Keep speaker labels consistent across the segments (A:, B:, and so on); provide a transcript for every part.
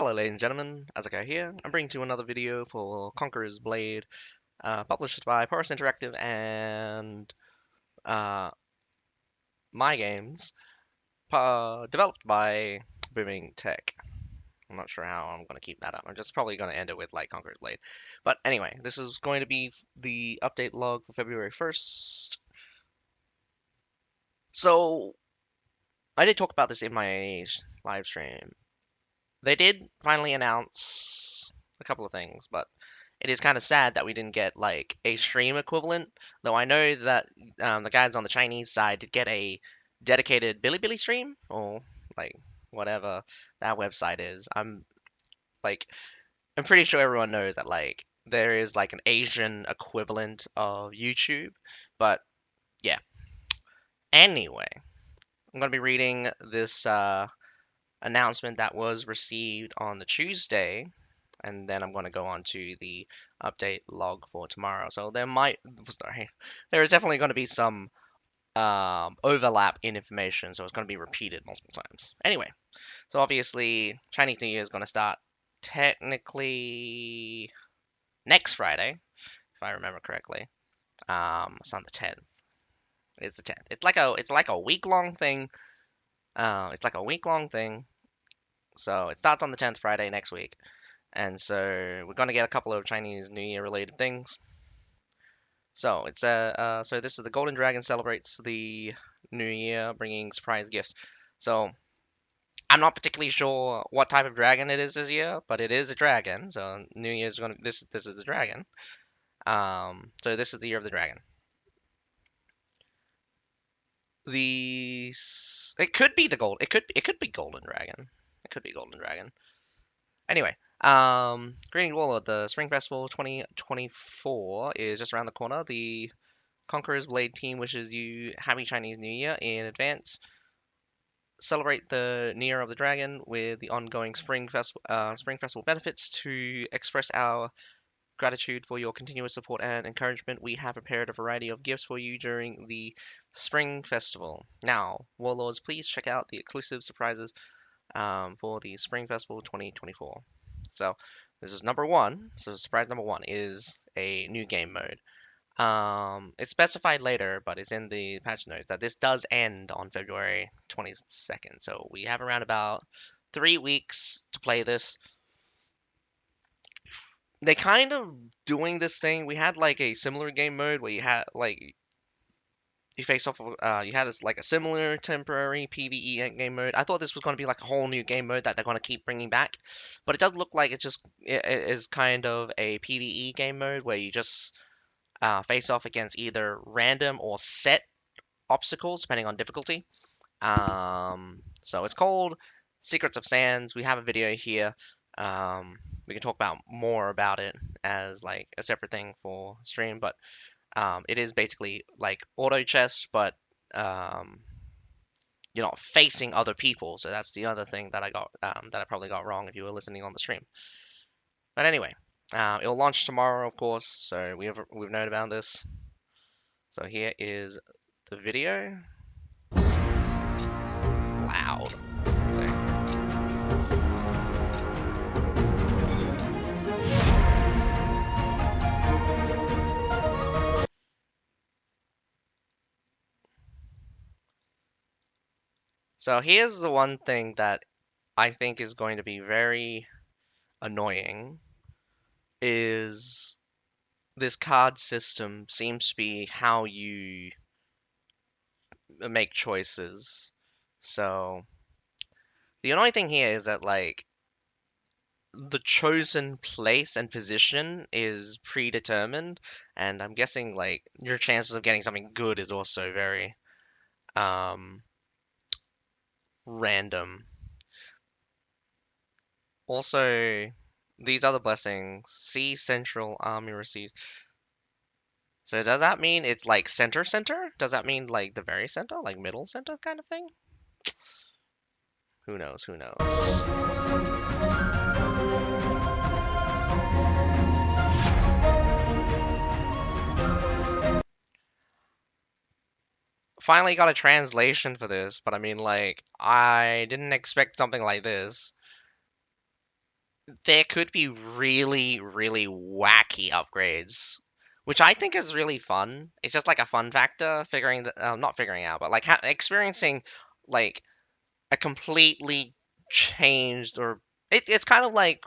A: Hello ladies and gentlemen, Azaka here. I'm bringing to you another video for Conqueror's Blade, published by Porus Interactive and uh, My Games, developed by Booming Tech. I'm not sure how I'm going to keep that up. I'm just probably going to end it with like Conqueror's Blade. But anyway, this is going to be the update log for February 1st. So, I did talk about this in my live stream. They did finally announce a couple of things, but it is kind of sad that we didn't get like a stream equivalent. Though I know that the guys on the Chinese side did get a dedicated Bilibili stream or like whatever that website is. Like I'm pretty sure everyone knows that like there is like an Asian equivalent of YouTube, but yeah. Anyway, I'm gonna be reading this announcement that was received on the Tuesday, and then I'm going to go on to the update log for tomorrow. So there is definitely going to be some overlap in information, so it's going to be repeated multiple times. Anyway, so obviously Chinese New Year is going to start technically next Friday, if I remember correctly. It's on the 10th. It's the 10th. It's like a week long thing. It's like a week long thing. So it starts on the 10th, Friday next week. And so we're going to get a couple of Chinese New Year related things. So so this is the Golden Dragon celebrates the New Year, bringing surprise gifts. So I'm not particularly sure what type of dragon it is this year, but it is a dragon. So New Year's gonna this is the dragon. So this is the year of the dragon. It could be the gold. It could be Golden Dragon. It could be Golden Dragon. Anyway, greetings Warlord. The Spring Festival 2024 is just around the corner. The Conqueror's Blade team wishes you happy Chinese New Year in advance. Celebrate the New Year of the Dragon with the ongoing Spring Festival benefits. To express our gratitude for your continuous support and encouragement, we have prepared a variety of gifts for you during the Spring Festival. Now, Warlords, please check out the exclusive surprises for the Spring Festival 2024. So, this is number one. So, surprise number one is a new game mode. It's specified later, but it's in the patch notes that this does end on February 22nd. So we have around about 3 weeks to play this. They kind of doing this thing. We had like a similar game mode where you had like you face off. You had like a similar temporary PVE game mode. I thought this was going to be like a whole new game mode that they're going to keep bringing back, but it does look like it is kind of a PVE game mode where you just face off against either random or set obstacles depending on difficulty. So it's called Secrets of Sands. We have a video here. We can talk about more about it as like a separate thing for stream, but it is basically like auto chess, but um, you're not facing other people. So that's the other thing that I probably got wrong if you were listening on the stream. But anyway, it'll launch tomorrow, of course. So we've known about this. So here is the video. Loud. So, so here's the one thing that I think is going to be very annoying is this card system seems to be how you make choices. So the annoying thing here is that like the chosen place and position is predetermined, and I'm guessing like your chances of getting something good is also very um random. Also, these other blessings, see Central Army receives. So does that mean it's like center center? Does that mean like the very center, like middle center kind of thing? Who knows? Who knows? Finally got a translation for this, but I mean like I didn't expect something like this. there could be really, really wacky upgrades, which I think is really fun. It's just like a fun factor, figuring that, not figuring out, but like experiencing like a completely changed or it's kind of like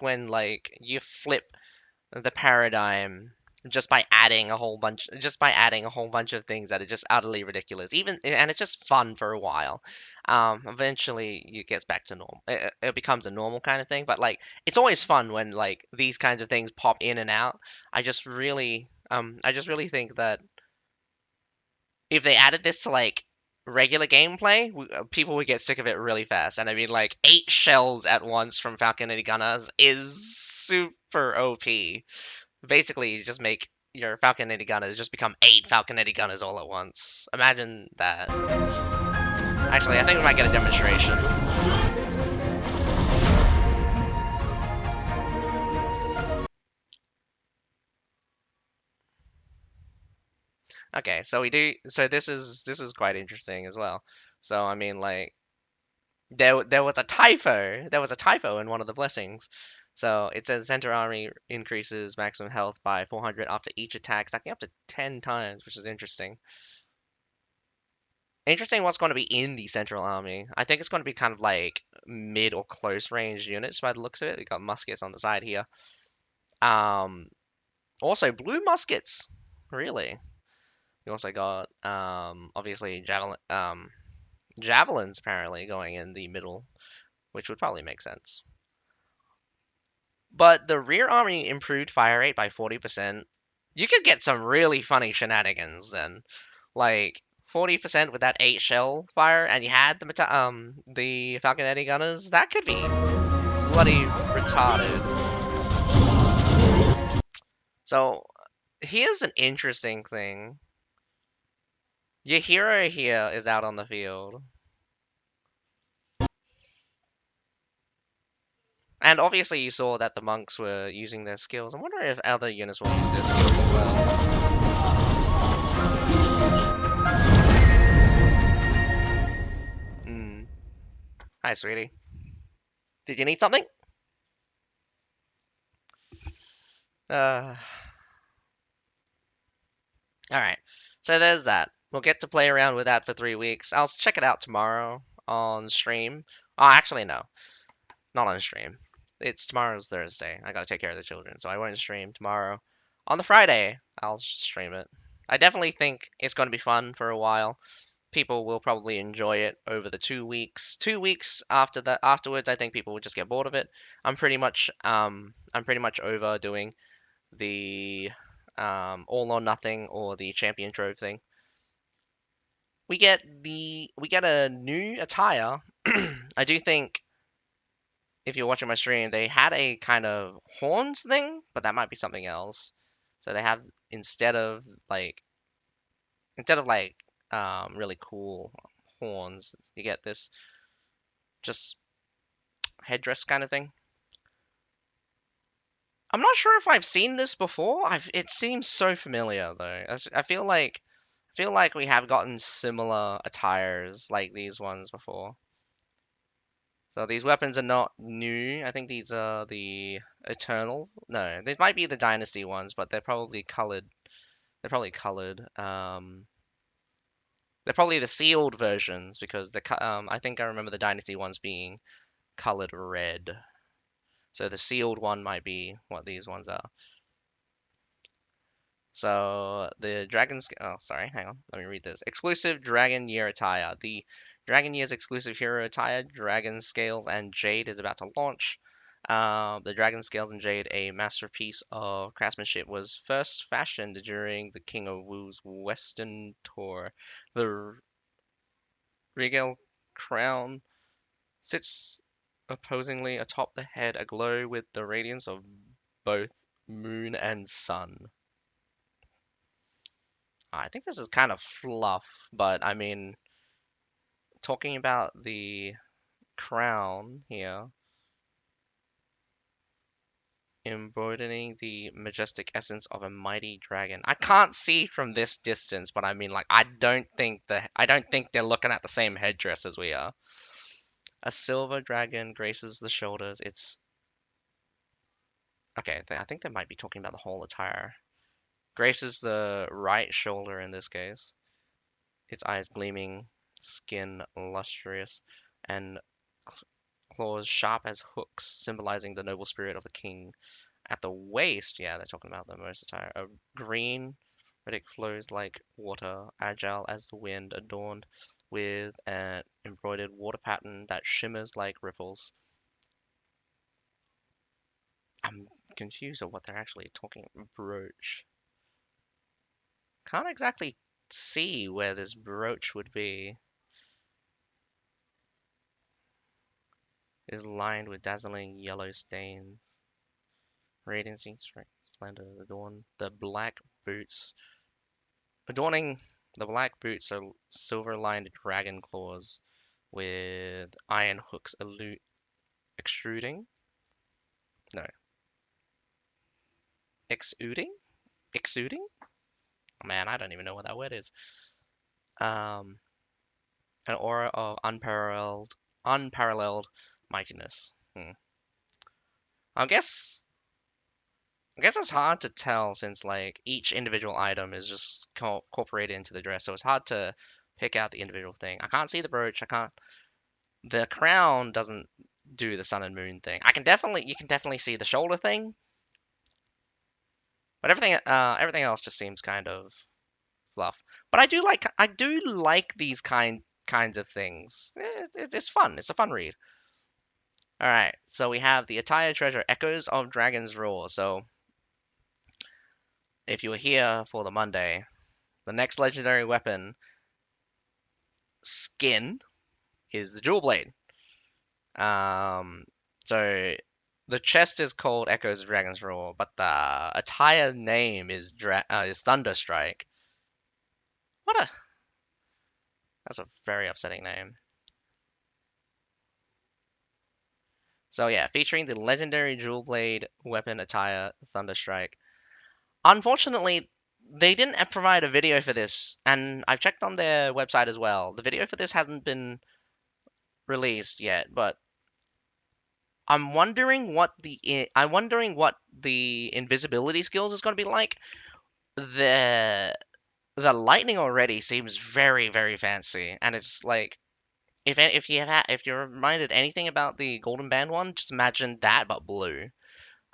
A: when like you flip the paradigm just by adding a whole bunch of things that are just utterly ridiculous, even, and it's just fun for a while. Eventually it gets back to normal. It becomes a normal kind of thing, but like it's always fun when like these kinds of things pop in and out. I just really think that if they added this to like regular gameplay, people would get sick of it really fast. And I mean, like 8 shells at once from Falconetti Gunners is super OP. Basically, you just make your Falconetti Gunners just become 8 Falconetti Gunners all at once. Imagine that. Actually, I think we might get a demonstration. Okay, so we do. So this is quite interesting as well. So I mean, like there was a typo. There was a typo in one of the blessings. So it says center army increases maximum health by 400 after each attack, stacking up to 10 times, which is interesting. Interesting what's going to be in the central army. I think it's going to be kind of like mid or close range units by the looks of it. We got muskets on the side here. Um, Also blue muskets. Really. We also got obviously javelins apparently going in the middle, which would probably make sense. But the rear army improved fire rate by 40%. You could get some really funny shenanigans then. Like 40% with that 8 shell fire, and you had the Falconetti gunners. That could be bloody retarded. So here's an interesting thing. Your hero here is out on the field. And obviously you saw that the monks were using their skills. I wonder if other units will use their skills as well. Hmm. Hi, sweetie. Did you need something? Uh, alright. So there's that. We'll get to play around with that for 3 weeks. I'll check it out tomorrow on stream. Oh, actually, no. Not on stream. It's tomorrow's Thursday. I gotta take care of the children, so I won't stream tomorrow. On the Friday, I'll stream it. I definitely think it's going to be fun for a while. People will probably enjoy it over the 2 weeks. 2 weeks after that, afterwards, I think people will just get bored of it. I'm pretty much over doing the all or nothing or the champion trove thing. We get a new attire. I do think if you're watching my stream, they had a kind of horns thing, but that might be something else. So they have instead of like instead of like really cool horns, you get this just headdress kind of thing. I'm not sure if I've seen this before. It seems so familiar though. I feel like we have gotten similar attires like these ones before. So these weapons are not new. I think these are the Eternal. No, these might be the Dynasty ones, but they're probably colored. They're probably colored. They're probably the sealed versions because I think I remember the Dynasty ones being colored red. So the sealed one might be what these ones are. So the dragons. Oh, sorry. Hang on. Let me read this. Exclusive Dragon Year attire. The Dragon Year's exclusive hero attire, Dragon Scales and Jade, is about to launch. The Dragon Scales and Jade, a masterpiece of craftsmanship, was first fashioned during the King of Wu's Western tour. The regal crown sits opposingly atop the head, aglow with the radiance of both moon and sun. I think this is kind of fluff, but I mean, talking about the crown here, embodying the majestic essence of a mighty dragon. I can't see from this distance, but I mean, like, I don't think they're looking at the same headdress as we are. A silver dragon graces the shoulders. Its Okay, I think they might be talking about the whole attire. Graces the right shoulder in this case. Its eyes gleaming, skin lustrous, and claws sharp as hooks, symbolizing the noble spirit of the king. At the waist, yeah, they're talking about the most attire. A green, but it flows like water, agile as the wind, adorned with an embroidered water pattern that shimmers like ripples. I'm confused of what they're actually talking. Brooch. Can't exactly see where this brooch would be. Is lined with dazzling yellow stains. Radiancing strength, splendor, adorn the black boots. Adorning the black boots are silver-lined dragon claws with iron hooks extruding. No, exuding? Exuding? Oh, man, I don't even know what that word is. Um, an aura of unparalleled mightiness. I guess I guess it's hard to tell since like each individual item is just incorporated into the dress, so it's hard to pick out the individual thing. I can't see the brooch. I can't. The crown doesn't do the sun and moon thing. You can definitely see the shoulder thing, but everything else just seems kind of fluff. But I do like these kinds of things. It's fun. It's a fun read. All right, so we have the attire treasure, Echoes of Dragon's Roar. So if you were here for the Monday, the next legendary weapon skin is the jewel blade. Um, so the chest is called Echoes of Dragon's Roar, but the attire name is Thunderstrike. What a That's a very upsetting name. So yeah, featuring the legendary jewel blade weapon attire Thunderstrike. Unfortunately, they didn't provide a video for this, and I've checked on their website as well. The video for this hasn't been released yet, but I'm wondering what the invisibility skills is going to be like. The the lightning already seems very fancy, and it's like if you're reminded anything about the Golden Band one, just imagine that but blue.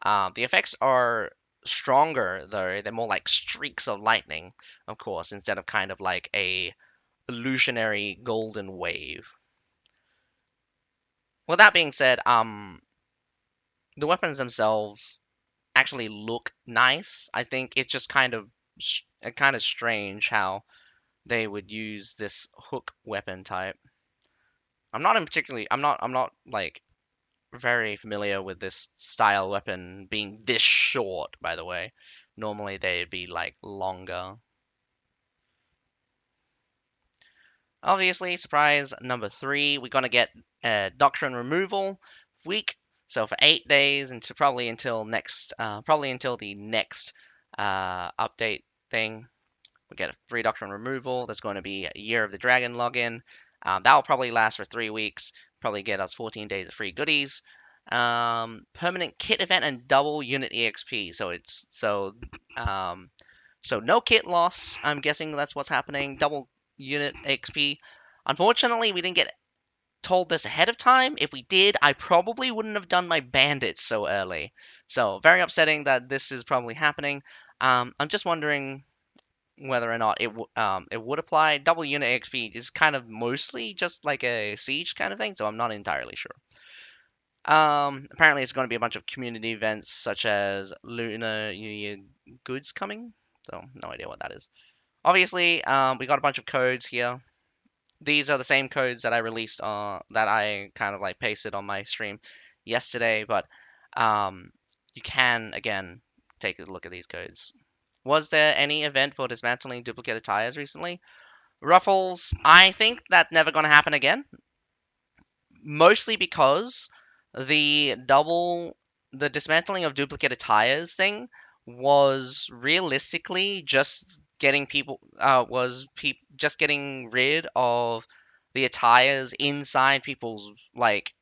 A: The effects are stronger though; they're more like streaks of lightning, of course, instead of kind of like a illusionary golden wave. With that being said, the weapons themselves actually look nice. I think it's just kind of strange how they would use this hook weapon type. I'm not like very familiar with this style weapon being this short, by the way. Normally they'd be like longer. Obviously, surprise number three, we're gonna get doctrine removal week. So for 8 days until probably until the next update thing, we get a free doctrine removal. There's going to be a Year of the Dragon login. That will probably last for 3 weeks. Probably get us 14 days of free goodies. Permanent kit event and double unit EXP. So no kit loss. I'm guessing that's what's happening. Double unit XP. Unfortunately, we didn't get told this ahead of time. If we did, I probably wouldn't have done my bandits so early. So very upsetting that this is probably happening. I'm just wondering whether or not it would apply. Double unit XP is kind of mostly just like a siege kind of thing, so I'm not entirely sure. Apparently, it's going to be a bunch of community events such as Lunar New Year goods coming. So no idea what that is. Obviously, we got a bunch of codes here. These are the same codes that I released that I kind of like pasted on my stream yesterday, but you can again take a look at these codes. Was there any event for dismantling duplicated tires recently? Ruffles, I think that's never going to happen again. Mostly because the double, the dismantling of duplicated tires thing was realistically just getting just getting rid of the tires inside people's like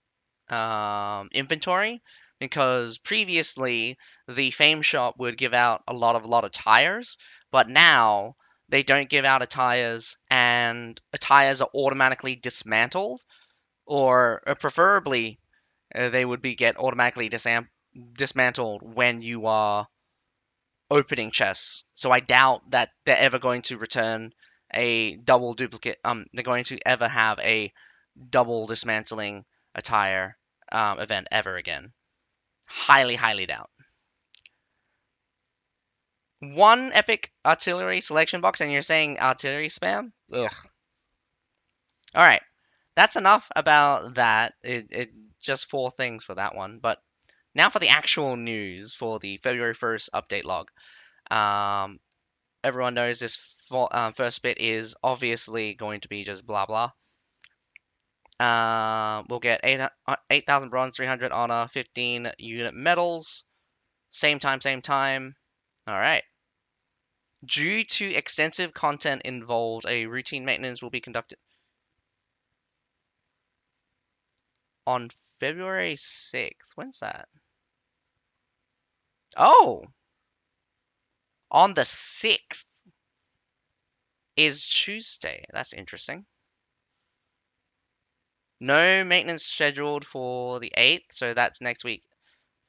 A: inventory. because previously the Fame Shop would give out a lot of tires, but now they don't give out a tires, and tires are automatically dismantled, or preferably they would be get automatically dismantled when you are opening chests. So I doubt that they're ever going to return a double duplicate. They're going to ever have a double dismantling attire event ever again. Highly, highly doubt. One epic artillery selection box, and you're saying artillery spam? Ugh. All right, that's enough about that. It just four things for that one. But now for the actual news for the February 1st update log. Um, Everyone knows this first bit is obviously going to be just blah blah. We'll get 8,000 bronze, 300 honor, 15 unit medals. Same time, same time. All right. Due to extensive content involved, a routine maintenance will be conducted on February 6th. When's that? Oh, on the 6th is Tuesday. That's interesting. No maintenance scheduled for the 8th, so that's next week,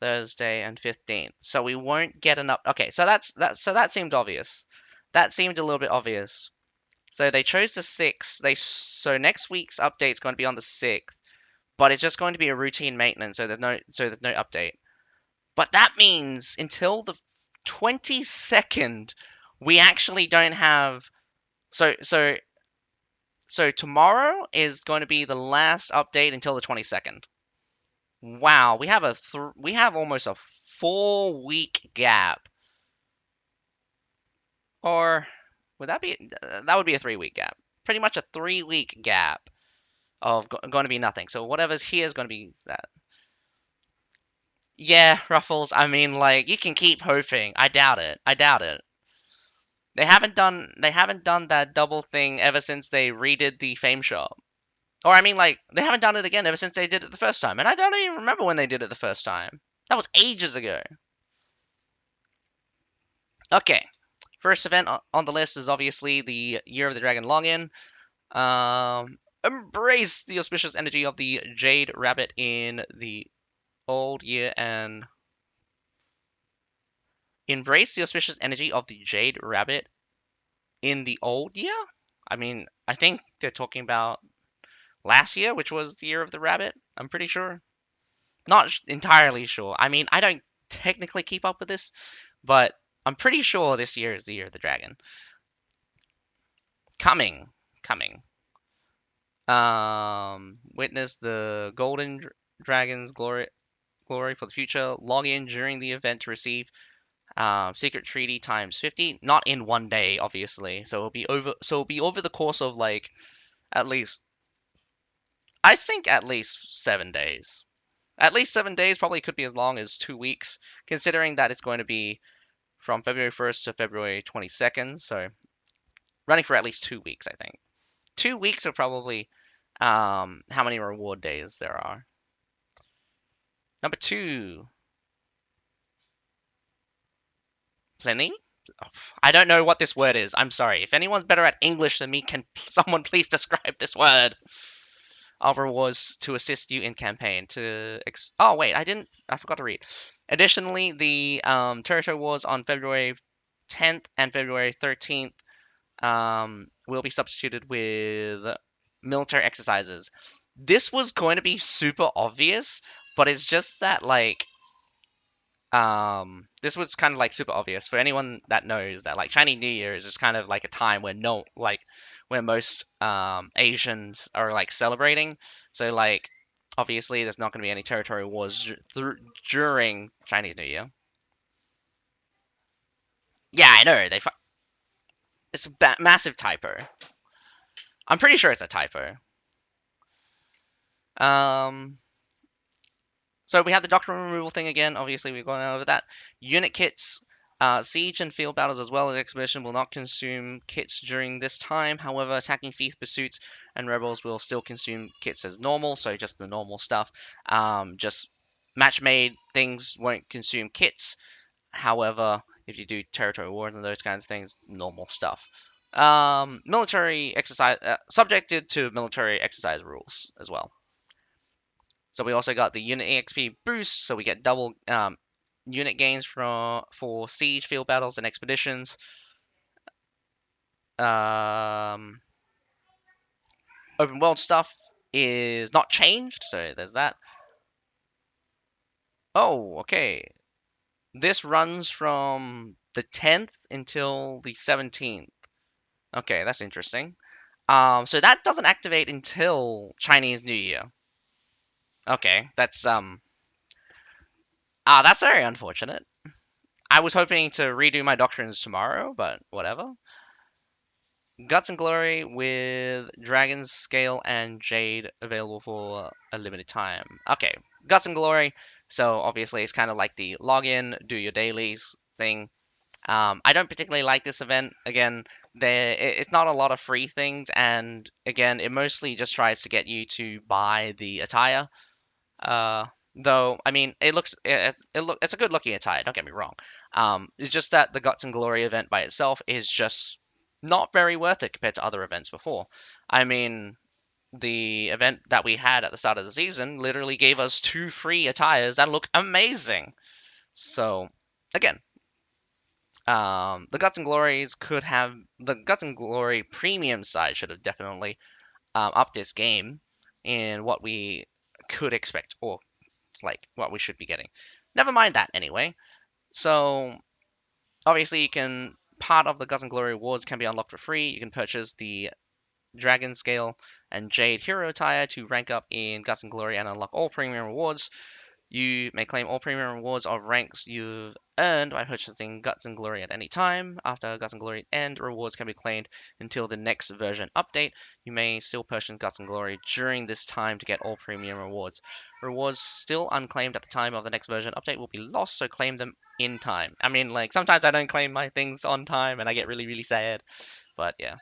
A: Thursday and 15th. So we won't get an up. Okay, so that seemed obvious. That seemed a little bit obvious. So they chose the 6th. So next week's update is going to be on the 6th, but it's just going to be a routine maintenance, so there's no update. But that means until the 22nd, we actually don't have. So tomorrow is going to be the last update until the 22nd. Wow, we have almost a 4 week gap, or would that would be a 3 week gap? Pretty much a 3 week gap of going to be nothing. So whatever's here is going to be that. Yeah, Ruffles. I mean, like you can keep hoping. I doubt it. I doubt it. They haven't done that double thing ever since they redid the Fame Shop. Or I mean, like they haven't done it again ever since they did it the first time. And I don't even remember when they did it the first time. That was ages ago. Okay, first event on the list is obviously the Year of the Dragon login. Embrace the auspicious energy of the Jade Rabbit in the old year and embrace the auspicious energy of the Jade Rabbit in the old year. I mean, I think they're talking about last year, which was the Year of the Rabbit. I'm pretty sure. Not entirely sure. I mean, I don't technically keep up with this, but I'm pretty sure this year is the Year of the Dragon. Coming, coming. Witness the Golden Dragon's glory for the future. Log in during the event to receive secret treaty times 50. Not in one day, obviously. So it'll be over. So it'll be over the course of like at least. I think at least 7 days. At least 7 days. Probably could be as long as 2 weeks, considering that it's going to be from February 1st to February 22nd. So running for at least 2 weeks, I think. 2 weeks of probably how many reward days there are. Number two, plenty. I don't know what this word is. I'm sorry. If anyone's better at English than me, can someone please describe this word? Our rewards to assist you in campaign. Oh wait, I forgot to read. Additionally, the territory wars on February 10th and February 13th will be substituted with military exercises. This was going to be super obvious, but it's just that like this was kind of like super obvious for anyone that knows that like Chinese New Year is just kind of like a time where no like where most Asians are like celebrating. So like obviously there's not going to be any territory wars during Chinese New Year. Yeah, I know it's a massive typo. I'm pretty sure it's a typo. Um, So we have the doctrine removal thing again. Obviously, we've gone over that. Unit kits, siege and field battles as well as expedition will not consume kits during this time. However, attacking thief pursuits and rebels will still consume kits as normal. So just the normal stuff. Just match made things won't consume kits. However, if you do territory wars and those kinds of things, normal stuff. Military exercise subjected to military exercise rules as well. So we also got the unit EXP boost, so we get double unit gains for siege, field battles, and expeditions. Um, Open world stuff is not changed, so there's that. Oh, okay. This runs from the 10th until the 17th. Okay, that's interesting. So that doesn't activate until Chinese New Year. Okay, that's very unfortunate. I was hoping to redo my doctrines tomorrow, but whatever. Guts and Glory with Dragon's Scale and Jade available for a limited time. Okay, Guts and Glory. So obviously it's kind of like the login, do your dailies thing. I don't particularly like this event. Again, it's not a lot of free things, and again, it mostly just tries to get you to buy the attire. Uh, though, I mean, it's a good looking attire. Don't get me wrong. It's just that the Guts and Glory event by itself is just not very worth it compared to other events before. I mean, the event that we had at the start of the season literally gave us 2 free attires that look amazing. So, again, the Guts and Glories could have the Guts and Glory premium side should have definitely upped this game in what we could expect or like what we should be getting. Never mind that anyway. So obviously you can part of the Guts and Glory rewards can be unlocked for free. You can purchase the Dragon Scale and Jade Hero Attire to rank up in Guts and Glory and unlock all premium rewards. You may claim all premium rewards of ranks you've earned by purchasing Guts and Glory at any time. After Guts and Glory end, rewards can be claimed until the next version update. You may still purchase Guts and Glory during this time to get all premium rewards. Rewards still unclaimed at the time of the next version update will be lost, so claim them in time. I mean, like, sometimes I don't claim my things on time and I get really, really sad, but yeah.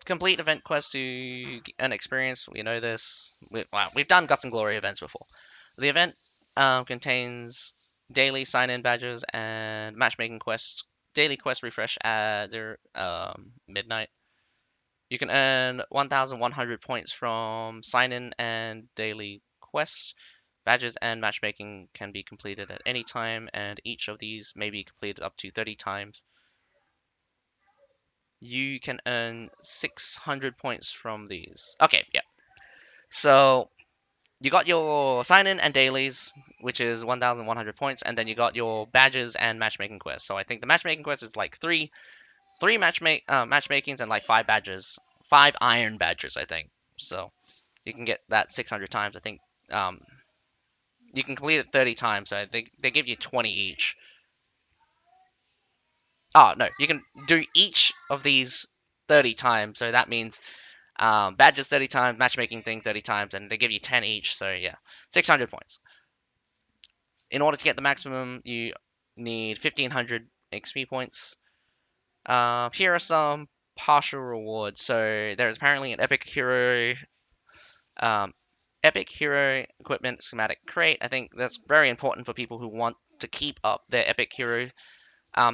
A: Complete event quest to earn experience. We know this. We've done Guts and Glory events before. The event contains daily sign-in badges and matchmaking quests. Daily quest refresh at midnight. You can earn 1,100 points from sign-in and daily quests. Badges and matchmaking can be completed at any time, and each of these may be completed up to 30 times. You can earn 600 points from these. Okay, yeah. So you got your sign-in and dailies, which is 1,100 points, and then you got your badges and matchmaking quests. So I think the matchmaking quest is like three matchmakings and like 5 badges, 5 iron badges, I think. So you can get that 600 times. I think you can complete it 30 times. So I think they give you 20 each. Oh no, you can do each of these 30 times. So that means badges 30 times, matchmaking thing 30 times, and they give you 10 each. So yeah, 600 points. In order to get the maximum, you need 1500 XP points. Here are some partial rewards. So there's apparently an um, epic hero equipment schematic crate. I think that's very important for people who want to keep up their epic hero,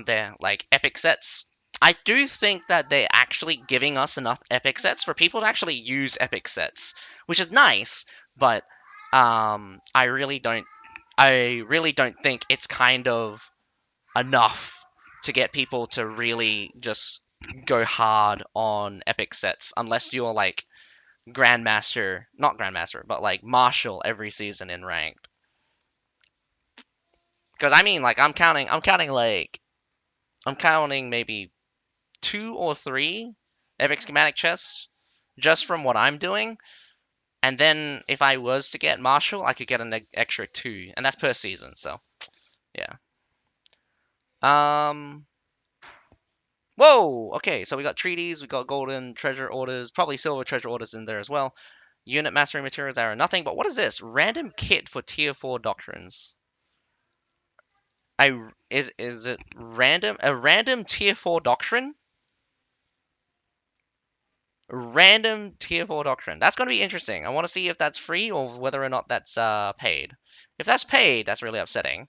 A: their like epic sets. I do think that they're actually giving us enough epic sets for people to actually use epic sets, which is nice, but I really don't. I really don't think it's kind of enough to get people to really just go hard on epic sets, unless you're like Grandmaster, not Grandmaster, but like Marshall every season in ranked. Because I mean, like I'm counting maybe 2 or 3 epic schematic chests just from what I'm doing. And then if I was to get Marshall, I could get an extra 2, and that's per season. So yeah. Um. Whoa. Okay. So we got treaties, we got golden treasure orders, probably silver treasure orders in there as well. Unit mastery materials are nothing. But what is this? Random kit for tier 4 doctrines. Is it random? A random tier 4 doctrine? Random tier 4 doctrine. That's going to be interesting. I want to see if that's free or whether or not that's paid. If that's paid, that's really upsetting.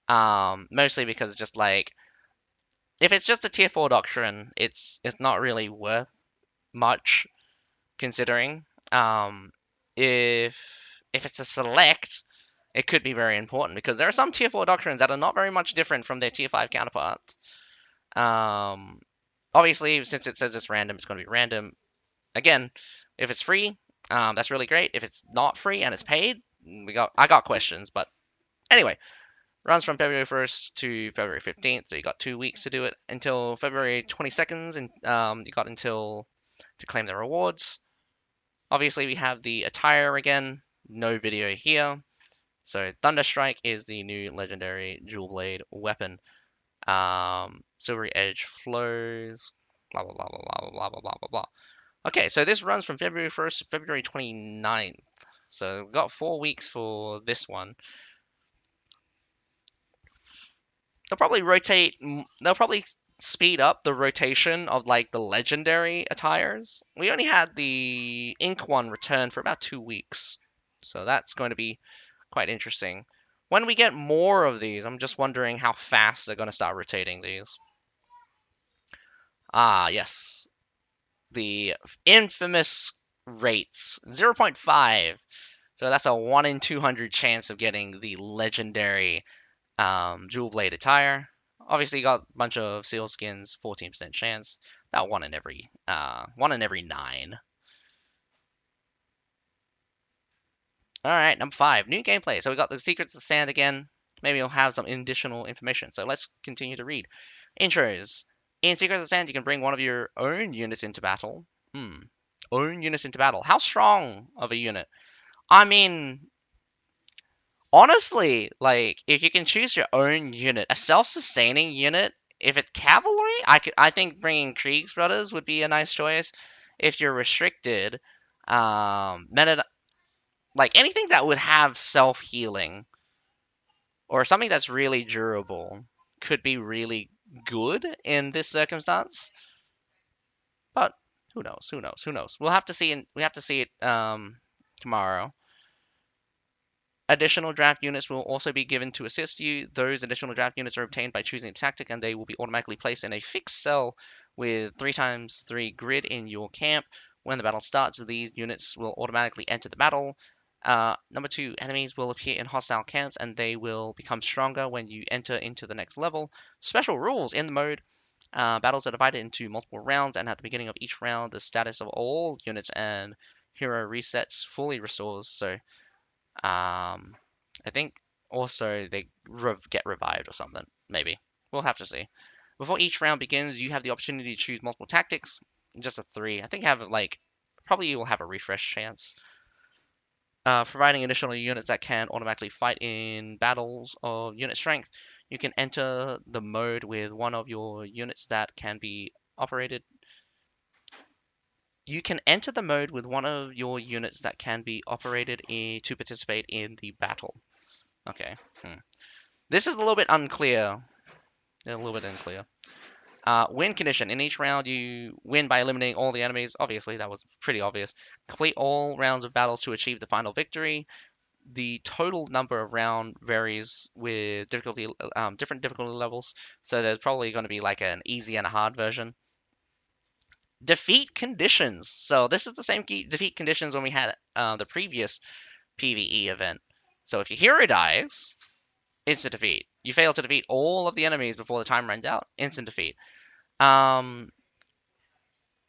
A: Mostly because just like if it's just a tier 4 doctrine, it's not really worth much considering. If it's a select, it could be very important because there are some tier 4 doctrines that are not very much different from their tier 5 counterparts. Um, Obviously, since it says it's random, it's going to be random. Again, if it's free, that's really great. If it's not free and it's paid, I got questions. But anyway, runs from February 1st to February 15th, so you got 2 weeks to do it until February 22nd, and you got until to claim the rewards. Obviously, we have the attire again. No video here. So Thunderstrike is the new legendary dual blade weapon. Silvery Edge flows. Blah blah blah blah blah blah blah blah blah blah. Okay, so this runs from February 1st to February 29th. So we've got 4 weeks for this one. They'll probably rotate. They'll probably speed up the rotation of like the legendary attires. We only had the ink one return for about 2 weeks, so that's going to be quite interesting. When we get more of these, I'm just wondering how fast they're going to start rotating these. Ah, yes, the infamous rates 0.5. So that's a 1 in 200 chance of getting the legendary Jewel Blade attire. Obviously, you got a bunch of seal skins, 14% chance. About one in every 9. All right, number 5, new gameplay. So we got the Secrets of Sand again. Maybe we'll have some additional information. So let's continue to read. Intros. In Secrets of Sand, you can bring one of your own units into battle. Own units into battle. How strong of a unit? I mean, honestly, like if you can choose your own unit, a self-sustaining unit, if it's cavalry, I think bringing Kriegsbrothers would be a nice choice. If you're restricted, meta like anything that would have self-healing or something that's really durable could be really good in this circumstance. But who knows? Who knows? Who knows? We'll have to see. We have to see it tomorrow. Additional draft units will also be given to assist you. Those additional draft units are obtained by choosing a tactic, and they will be automatically placed in a fixed cell with 3x3 grid in your camp. When the battle starts, these units will automatically enter the battle. Number 2, enemies will appear in hostile camps, and they will become stronger when you enter into the next level. Special rules in the mode. Battles are divided into multiple rounds, and at the beginning of each round, the status of all units and hero resets fully restores. So I think also they get revived or something. Maybe. We'll have to see. Before each round begins, you have the opportunity to choose multiple tactics. Just a 3. I think have like probably you will have a refresh chance. Providing additional units that can automatically fight in battles of unit strength. You can enter the mode with one of your units that can be operated. You can enter the mode with one of your units that can be operated to participate in the battle. Okay. This is a little bit unclear. A little bit unclear. Win condition. In each round, you win by eliminating all the enemies. Obviously, that was pretty obvious. Complete all rounds of battles to achieve the final victory. The total number of round varies with different difficulty levels. So there's probably going to be like an easy and a hard version. Defeat conditions. So this is the same defeat conditions when we had the previous PvE event. So if your hero dies, instant defeat. You fail to defeat all of the enemies before the time runs out, instant defeat. So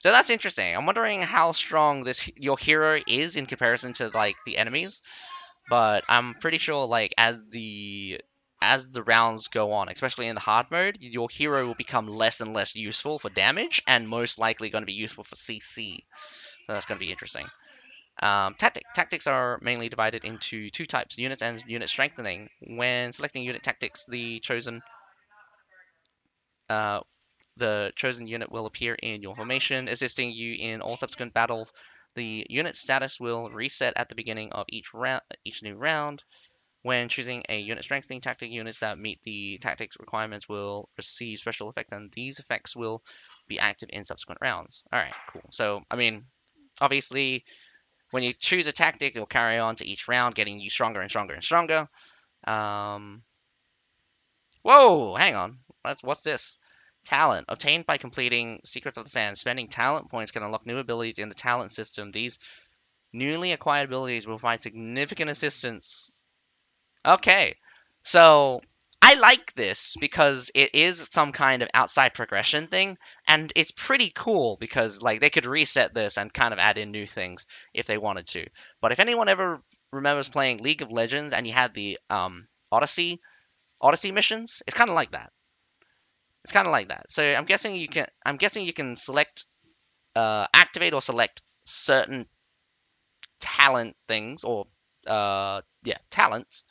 A: that's interesting. I'm wondering how strong your hero is in comparison to like the enemies, but I'm pretty sure like as the rounds go on, especially in the hard mode, your hero will become less and less useful for damage and most likely going to be useful for CC. So that's going to be interesting. Tactics are mainly divided into 2 types, units and unit strengthening. When selecting unit tactics, uh, the chosen unit will appear in your formation, assisting you in all subsequent battles. The unit status will reset at the beginning of each new round. When choosing a unit strengthening tactic, units that meet the tactics requirements will receive special effects, and these effects will be active in subsequent rounds. All right, cool. So, I mean, Obviously, when you choose a tactic, it'll carry on to each round, getting you stronger and stronger and stronger. Um, Whoa, hang on. What's this? Talent. Obtained by completing Secrets of the Sand. Spending talent points can unlock new abilities in the talent system. These newly acquired abilities will provide significant assistance. Okay. So, I like this because it is some kind of outside progression thing, and it's pretty cool because, like, they could reset this and kind of add in new things if they wanted to. But if anyone ever remembers playing League of Legends and you had the Odyssey missions, it's kind of like that. It's kind of like that. So I'm guessing you can select, activate or select certain talent things or yeah, talents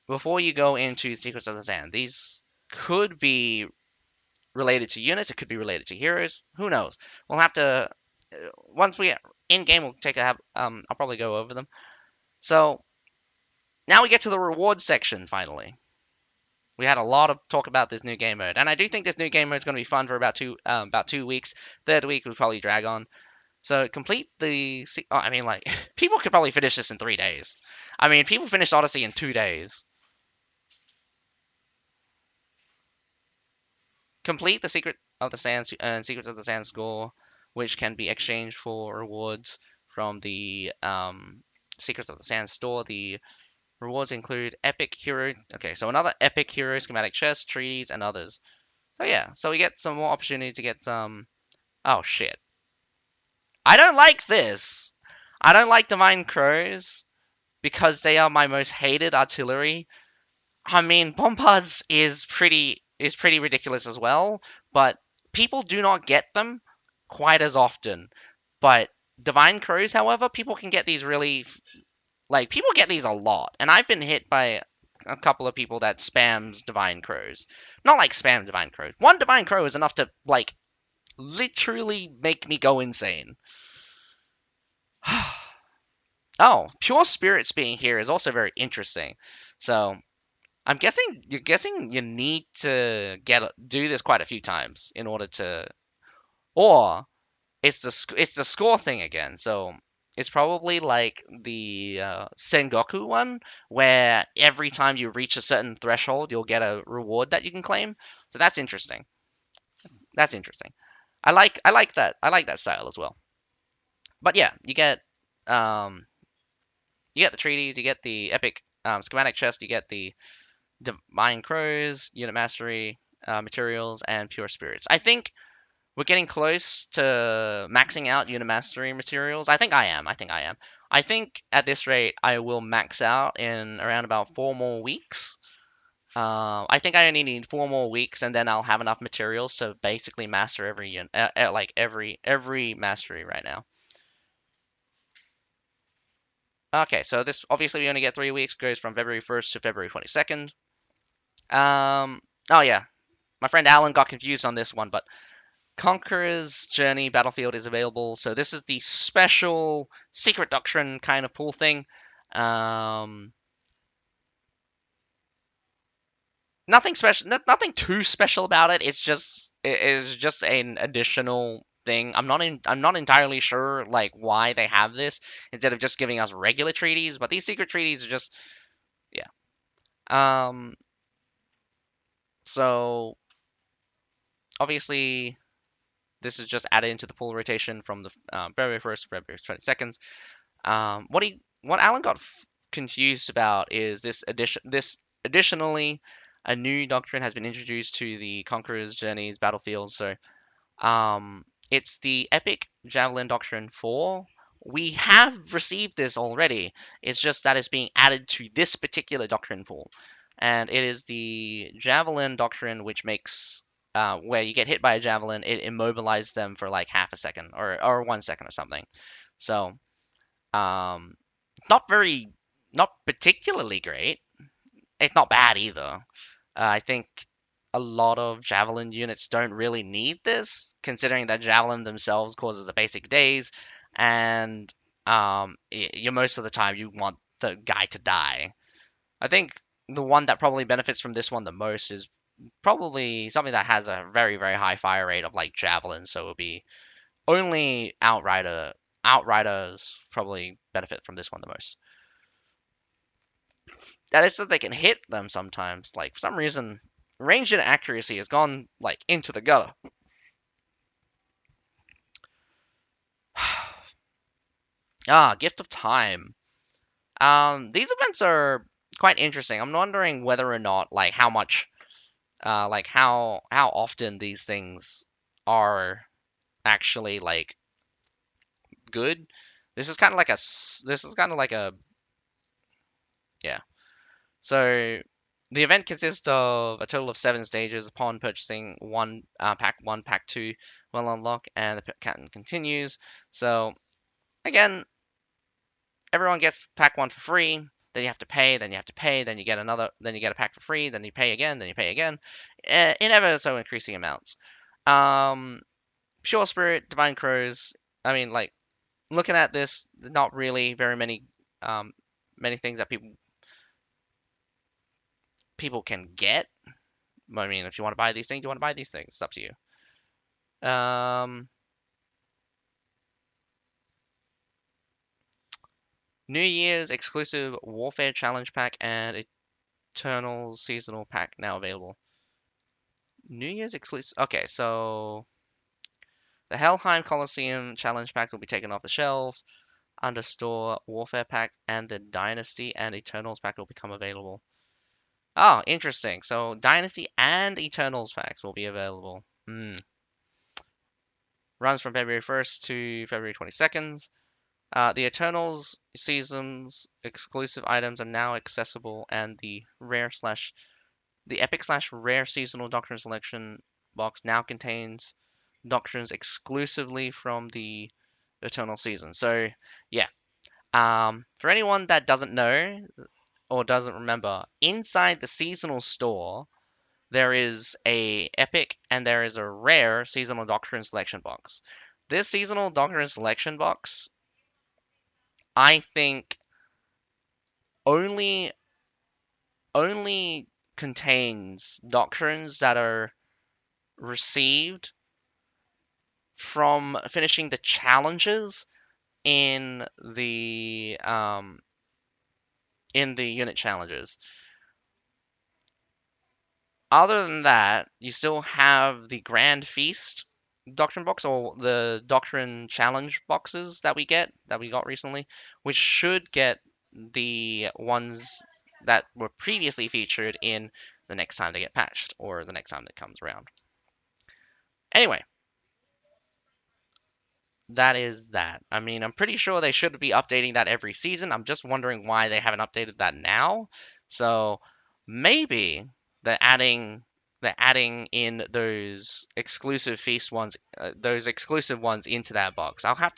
A: before you go into Secrets of the Sand. These could be related to units. It could be related to heroes. Who knows? We'll have to once we in game. We'll take a have. I'll probably go over them. So now we get to the reward section finally. We had a lot of talk about this new game mode, and I do think this new game mode is going to be fun for about 2 weeks. Third week will probably drag on. So complete the. Oh, I mean, like people could probably finish this in 3 days. I mean, people finished Odyssey in 2 days. Complete the Secrets of the Sand score, which can be exchanged for rewards from the Secrets of the Sand store. The rewards include epic hero. Okay, so another epic hero schematic chest, treaties, and others. So yeah, so we get some more opportunity to get some. Oh shit! I don't like this. I don't like Divine Crows because they are my most hated artillery. I mean, Bombards is pretty ridiculous as well, but people do not get them quite as often. But Divine Crows, however, people can get these really people get these a lot, and I've been hit by a couple of people that spams Divine Crows. Not like spam Divine Crows. One Divine Crow is enough to literally make me go insane. Oh, Pure Spirits being here is also very interesting. So I'm guessing you need to do this quite a few times in order to, or it's the score thing again. So it's probably like the Sengoku one, where every time you reach a certain threshold, you'll get a reward that you can claim. So that's interesting. That's interesting. I like that. I like that style as well. But yeah, you get the treaties, you get the epic schematic chest, you get the Divine Crows, Unit Mastery, materials, and Pure Spirits. I think we're getting close to maxing out Unit Mastery materials. I think I am. I think I am. I think at this rate, I will max out in around about 4 more weeks. I think I only need 4 more weeks, and then I'll have enough materials to basically master every like every mastery right now. Okay, so this obviously we only get 3 weeks. Goes from February 1st to February 22nd. Oh yeah, my friend Alan got confused on this one, but Conqueror's Journey Battlefield is available. So this is the special Secret Doctrine kind of pool thing. Um, Nothing special, nothing too special about it. It is just an additional thing. I'm not entirely sure like why they have this instead of just giving us regular treaties. But these secret treaties are just yeah. Um, so obviously this is just added into the pool rotation from the February 1st to February 22nd. What Alan got confused about is this addition. This additionally, a new doctrine has been introduced to the Conqueror's Journeys battlefield. So it's the Epic Javelin Doctrine 4. We have received this already. It's just that it's being added to this particular doctrine pool, and it is the Javelin Doctrine, which makes where you get hit by a javelin, it immobilizes them for like half a second or 1 second or something. So um, not very, not particularly great. It's not bad either. I think a lot of javelin units don't really need this, considering that javelin themselves causes a basic daze, and you most of the time you want the guy to die. I think the one that probably benefits from this one the most is probably something that has a very very high fire rate of like javelin, so it would be only outriders probably benefit from this one the most. That is that they can hit them sometimes. Like for some reason, range and accuracy has gone like into the gutter. Gift of time. These events are quite interesting. I'm wondering whether or not like how much, like how often these things are actually like good. This is kind of like this is kind of like a yeah. So the event consists of a total of 7 stages. Upon purchasing one, pack two will unlock, and the pattern continues. So again, everyone gets pack one for free. Then you have to pay. Then you have to pay. Then you get another. Then you get a pack for free. Then you pay again. Then you pay again. In ever so increasing amounts. Um, Pure Spirit, Divine Crows. I mean, like looking at this, not really very many things that people can get. I mean, if you want to buy these things, you want to buy these things. It's up to you. New Year's exclusive Warfare Challenge Pack and Eternal Seasonal Pack now available. New Year's exclusive. Okay, so the Helheim Coliseum Challenge Pack will be taken off the shelves. Understore Warfare Pack and the Dynasty and Eternals Pack will become available. Oh, interesting. So Dynasty and Eternals packs will be available. Runs from February 1st to February 22nd. The Eternals seasons exclusive items are now accessible, and the epic slash rare seasonal Doctrine selection box now contains Doctrines exclusively from the Eternal season. So yeah, for anyone that doesn't know or doesn't remember, inside the seasonal store there is a epic and there is a rare seasonal Doctrine selection box. This seasonal Doctrine selection box, I think, only only contains doctrines that are received from finishing the challenges in the unit challenges. Other than that, you still have the Grand Feast Doctrine box or the Doctrine Challenge boxes that we got recently, which should get the ones that were previously featured in the next time they get patched or the next time that comes around. Anyway, that is that. I mean, I'm pretty sure they should be updating that every season. I'm just wondering why they haven't updated that now. So maybe they're adding they're adding in those exclusive feast ones, those exclusive ones into that box. I'll have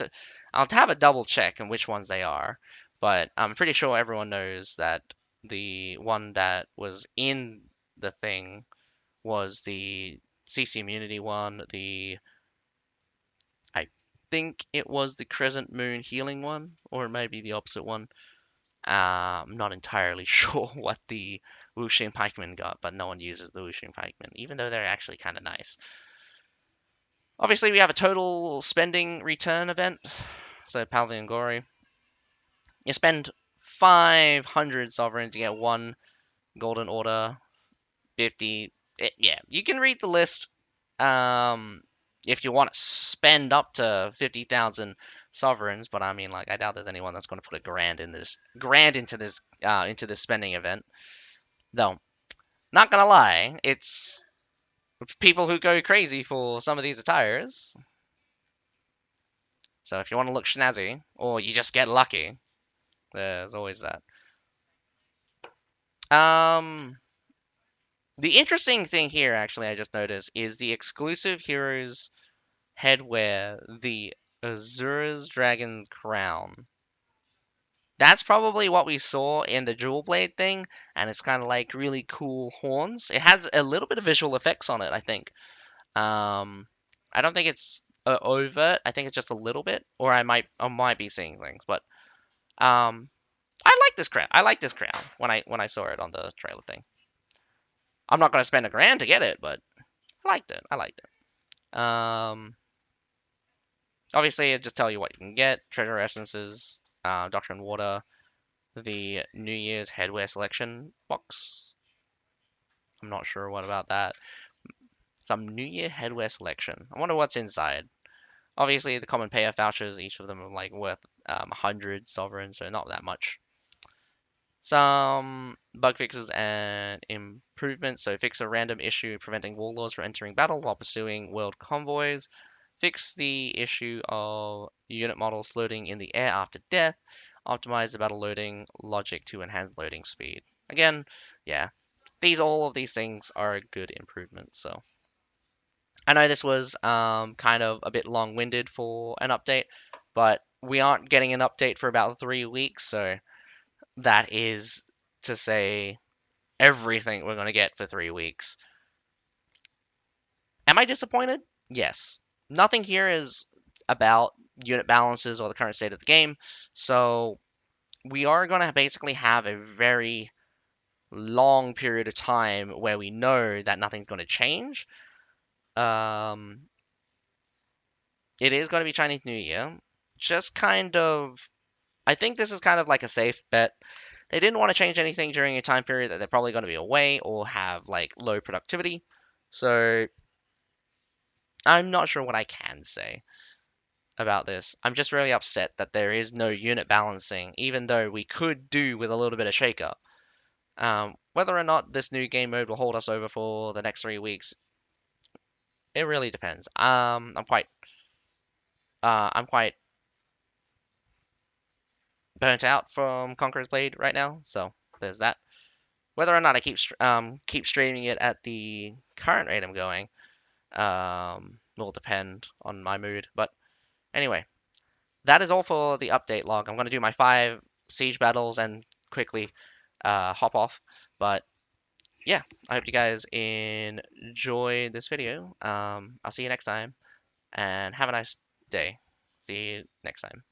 A: a double check on which ones they are, but I'm pretty sure everyone knows that the one that was in the thing was the CC Immunity one, the I think it was the Crescent Moon healing one, or maybe the opposite one. I'm not entirely sure what the Wuxing Pikemen got, but no one uses the Wuxing Pikemen, even though they're actually kind of nice. Obviously, we have a total spending return event. So, Palvian Gory. You spend 500 sovereigns to get one golden order, 50. Yeah, you can read the list. If you want to spend up to 50,000 sovereigns, but I mean, like, I doubt there's anyone that's going to put a grand into this spending event. Though, not gonna lie, it's people who go crazy for some of these attires. So if you want to look snazzy, or you just get lucky, there's always that. Um, the interesting thing here, actually, I just noticed, is the exclusive heroes headwear, the Azura's Dragon Crown. That's probably what we saw in the Jewel Blade thing, and it's kind of like really cool horns. It has a little bit of visual effects on it, I think. I don't think it's overt. I think it's just a little bit, or I might be seeing things, but I like this crown. I like this crown when I saw it on the trailer thing. I'm not gonna spend a grand to get it, but I liked it. I liked it. Obviously, it just tell you what you can get: treasure essences, Doctrine Water, the New Year's headwear selection box. I'm not sure what about that. Some New Year headwear selection. I wonder what's inside. Obviously, the common payoff vouchers, each of them are like worth 100 sovereigns, so not that much. Some bug fixes and improvements. So fix a random issue preventing warlords from entering battle while pursuing world convoys. Fix the issue of unit models floating in the air after death. Optimize the battle loading logic to enhance loading speed. Again, yeah, all of these things are good improvements. So I know this was kind of a bit long-winded for an update, but we aren't getting an update for about 3 weeks, so that is to say everything we're going to get for 3 weeks. Am I disappointed? Yes. Nothing here is about unit balances or the current state of the game, so we are going to basically have a very long period of time where we know that nothing's going to change. Um, it is going to be Chinese New Year. Just kind of, I think this is kind of like a safe bet. They didn't want to change anything during a time period that they're probably going to be away or have like low productivity. So I'm not sure what I can say about this. I'm just really upset that there is no unit balancing, even though we could do with a little bit of shakeup. Whether or not this new game mode will hold us over for the next 3 weeks, it really depends. I'm quite burnt out from Conqueror's Blade right now, so there's that. Whether or not I keep streaming it at the current rate I'm going, will depend on my mood. But anyway, that is all for the update log. I'm going to do my 5 siege battles and quickly hop off. But yeah, I hope you guys enjoy this video. I'll see you next time, and have a nice day. See you next time.